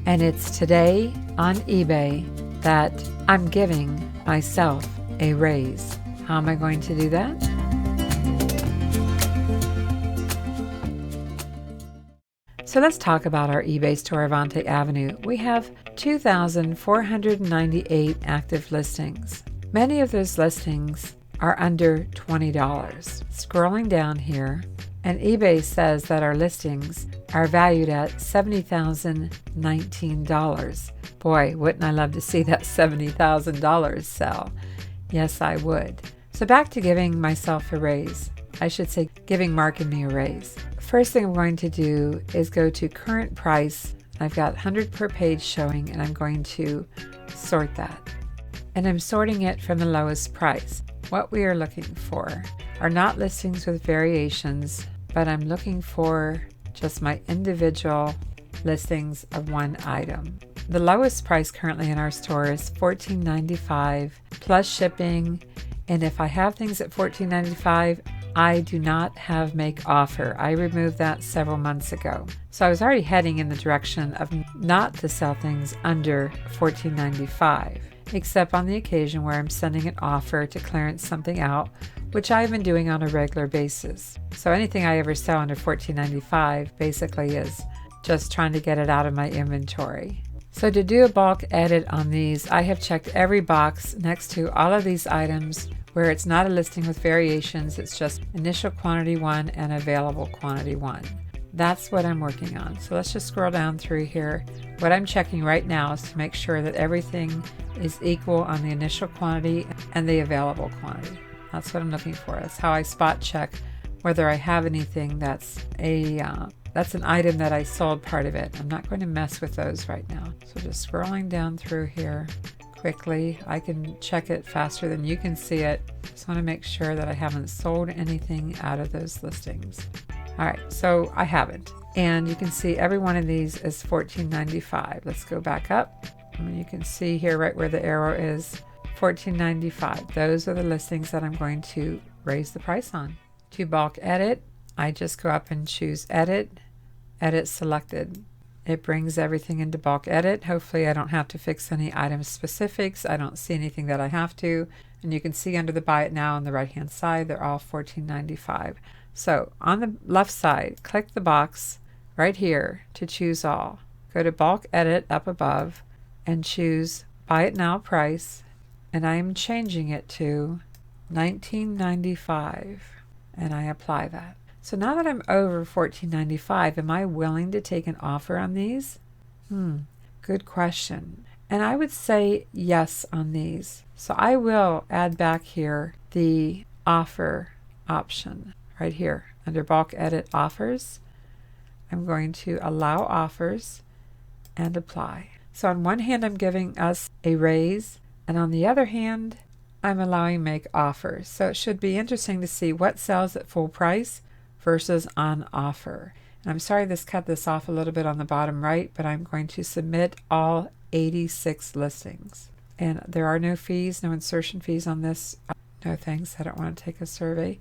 And it's today on eBay that I'm giving myself a raise. How am I going to do that? So let's talk about our eBay store, Avante-Avenue. We have 2,498 active listings. Many of those listings are under $20. Scrolling down here, and eBay says that our listings are valued at $70,019. Boy, wouldn't I love to see that $70,000 sell? Yes, I would. So back to giving myself a raise. I should say giving Mark and me a raise. First thing I'm going to do is go to current price. I've got 100 per page showing, and I'm going to sort that. And I'm sorting it from the lowest price. What we are looking for are not listings with variations, but I'm looking for just my individual listings of one item. The lowest price currently in our store is $14.95 plus shipping. And if I have things at $14.95, I do not have make offer. I removed that several months ago. So I was already heading in the direction of not to sell things under $14.95, except on the occasion where I'm sending an offer to clearance something out, which I've been doing on a regular basis. So anything I ever sell under $14.95 basically is just trying to get it out of my inventory. So to do a bulk edit on these, I have checked every box next to all of these items where it's not a listing with variations, it's just initial quantity 1 and available quantity 1. That's what I'm working on. So let's just scroll down through here. What I'm checking right now is to make sure that everything is equal on the initial quantity and the available quantity. That's what I'm looking for. That's how I spot check whether I have anything that's an item that I sold part of it. I'm not going to mess with those right now. So just scrolling down through here quickly. I can check it faster than you can see it. Just want to make sure that I haven't sold anything out of those listings. All right, so I haven't. And you can see every one of these is $14.95. Let's go back up. And you can see here right where the arrow is, $14.95. Those are the listings that I'm going to raise the price on. To bulk edit, I just go up and choose edit, edit selected. It brings everything into bulk edit. Hopefully I don't have to fix any item specifics. I don't see anything that I have to. And you can see under the buy it now on the right hand side, they're all $14.95. So on the left side, click the box right here to choose all. Go to bulk edit up above and choose buy it now price. And I'm changing it to $19.95. And I apply that. So now that I'm over $14.95, am I willing to take an offer on these? Good question. And I would say yes on these. So I will add back here the offer option right here under bulk edit offers. I'm going to allow offers and apply. So on one hand, I'm giving us a raise, and on the other hand, I'm allowing make offers. So it should be interesting to see what sells at full price versus on offer. And I'm sorry this cut this off a little bit on the bottom right, but I'm going to submit all 86 listings. And there are no fees, no insertion fees on this. No thanks, I don't want to take a survey.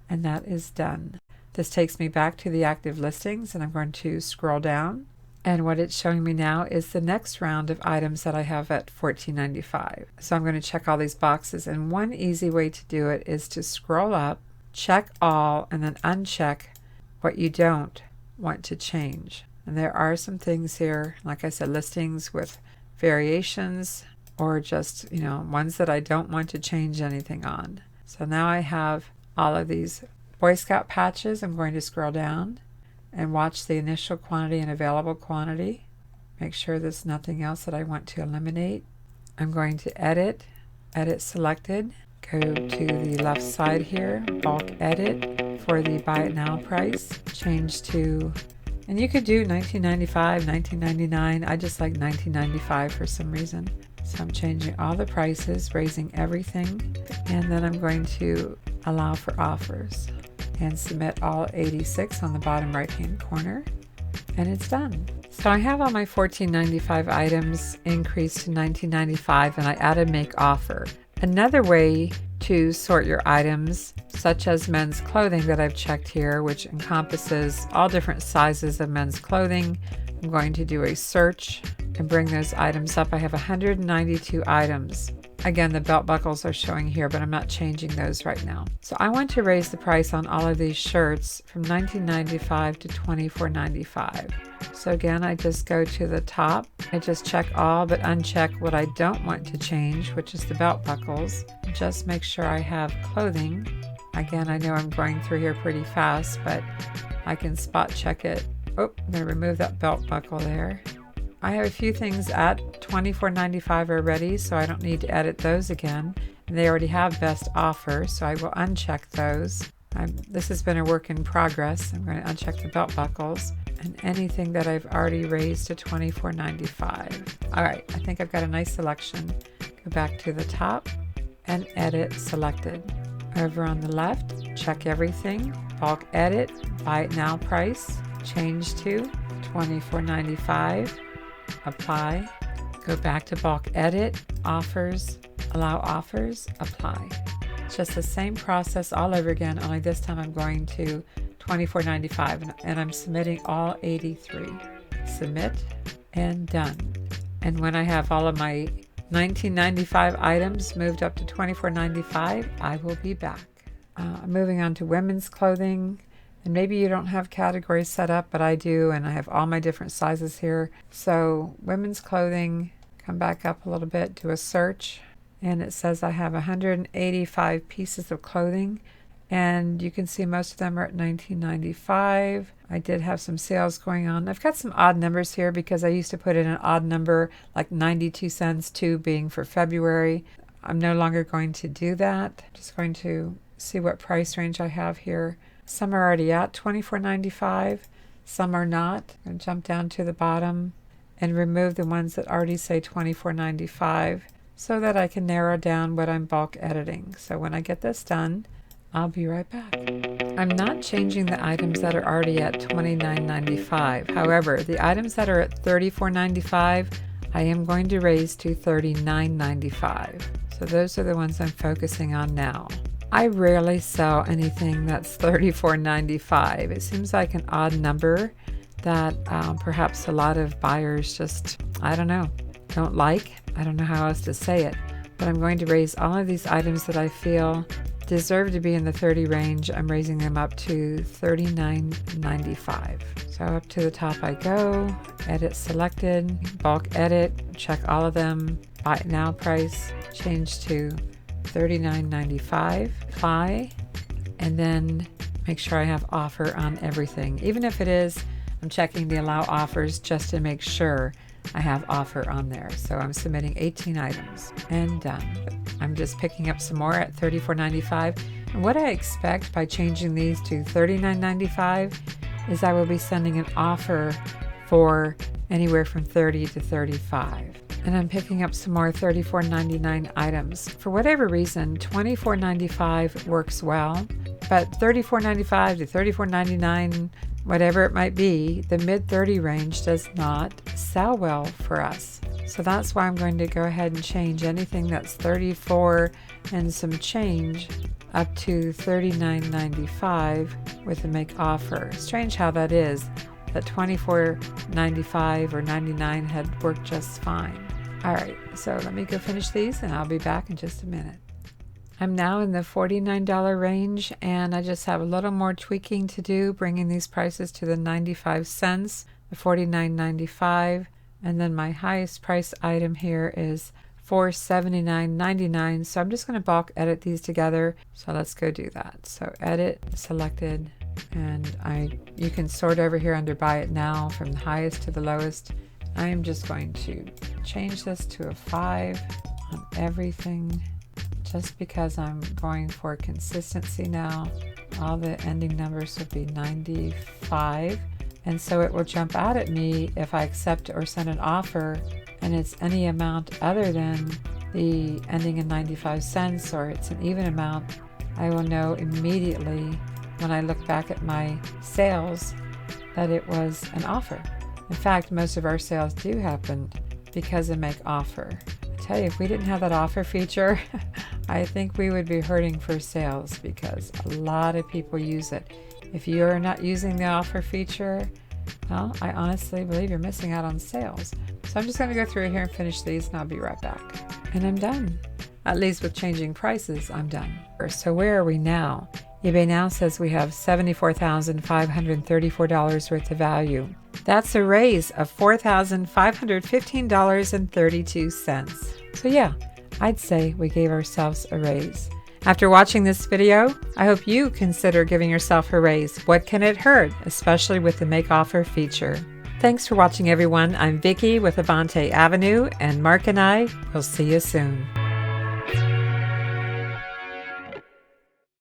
And that is done. This takes me back to the active listings, and I'm going to scroll down. And what it's showing me now is the next round of items that I have at $14.95. So I'm going to check all these boxes. And one easy way to do it is to scroll up, check all, and then uncheck what you don't want to change. And there are some things here, like I said, listings with variations or just, ones that I don't want to change anything on. So now I have all of these Boy Scout patches. I'm going to scroll down and watch the initial quantity and available quantity. Make sure there's nothing else that I want to eliminate. I'm going to edit selected. Go to the left side here, bulk edit for the buy it now price. Change to, and you could do $19.95, $19.99. I just like $19.95 for some reason. So I'm changing all the prices, raising everything, and then I'm going to allow for offers and submit all 86 on the bottom right hand corner, and it's done. So I have all my $14.95 items increased to $19.95, and I added make offer. Another way to sort your items, such as men's clothing that I've checked here, which encompasses all different sizes of men's clothing. I'm going to do a search and bring those items up. I have 192 items. Again, the belt buckles are showing here, but I'm not changing those right now. So I want to raise the price on all of these shirts from $19.95 to $24.95. So again, I just go to the top. I just check all, but uncheck what I don't want to change, which is the belt buckles. Just make sure I have clothing. Again, I know I'm going through here pretty fast, but I can spot check it. Oh, I'm going to remove that belt buckle there. I have a few things at $24.95 already, so I don't need to edit those again. And they already have best offer, so I will uncheck those. This has been a work in progress. I'm going to uncheck the belt buckles and anything that I've already raised to $24.95. All right, I think I've got a nice selection. Go back to the top and edit selected. Over on the left, check everything. Bulk edit, buy it now price, change to $24.95. Apply. Go back to bulk edit, offers, allow offers, apply. It's just the same process all over again, only this time I'm going to $24.95 and I'm submitting all 83. Submit and done. And when I have all of my $19.95 items moved up to $24.95, I will be back. Moving on to women's clothing. And maybe you don't have categories set up, but I do, and I have all my different sizes here. So women's clothing, come back up a little bit, do a search, and it says I have 185 pieces of clothing, and you can see most of them are at $19.95. I did have some sales going on. I've got some odd numbers here because I used to put in an odd number, like 92 cents, 2 being for February. I'm no longer going to do that. I'm just going to see what price range I have here. Some are already at $24.95, some are not. I'm going to jump down to the bottom and remove the ones that already say $24.95 so that I can narrow down what I'm bulk editing. So when I get this done, I'll be right back. I'm not changing the items that are already at $29.95. However, the items that are at $34.95, I am going to raise to $39.95. So those are the ones I'm focusing on now. I rarely sell anything that's $34.95. It seems like an odd number that perhaps a lot of buyers just, I don't know, don't like. I don't know how else to say it. But I'm going to raise all of these items that I feel deserve to be in the 30 range. I'm raising them up to $39.95. So up to the top I go, edit selected, bulk edit, check all of them, buy it now price, change to $39.95, apply, and then make sure I have offer on everything. Even if it is, I'm checking the allow offers just to make sure I have offer on there. So I'm submitting 18 items and done. I'm just picking up some more at $34.95. And what I expect by changing these to $39.95 is I will be sending an offer for anywhere from $30 to $35. And I'm picking up some more $34.99 items. For whatever reason, $24.95 works well, but $34.95 to $34.99, whatever it might be, the mid-30 range does not sell well for us. So that's why I'm going to go ahead and change anything that's $34 and some change up to $39.95 with a make offer. Strange how that is, that $24.95 or $99 had worked just fine. All right, so let me go finish these and I'll be back in just a minute. I'm now in the $49 range and I just have a little more tweaking to do, bringing these prices to the 95 cents, the $49.95, and then my highest price item here is $479.99. So I'm just going to bulk edit these together. So let's go do that. So edit, selected, and you can sort over here under buy it now from the highest to the lowest. I am just going to change this to a 5 on everything just because I'm going for consistency now. All the ending numbers will be 95, and so it will jump out at me if I accept or send an offer and it's any amount other than the ending in 95 cents or it's an even amount. I will know immediately when I look back at my sales that it was an offer. In fact, most of our sales do happen because of make offer. I tell you, if we didn't have that offer feature, I think we would be hurting for sales because a lot of people use it. If you're not using the offer feature, Well, I honestly believe you're missing out on sales. So I'm just going to go through here and finish these, and I'll be right back. And I'm done. At least with changing prices, I'm done. So where are we now? eBay now says we have $74,534 worth of value. That's a raise of $4,515.32. So yeah, I'd say we gave ourselves a raise. After watching this video, I hope you consider giving yourself a raise. What can it hurt, especially with the Make Offer feature? Thanks for watching, everyone. I'm Vicki with Avante Avenue, and Mark and I will see you soon.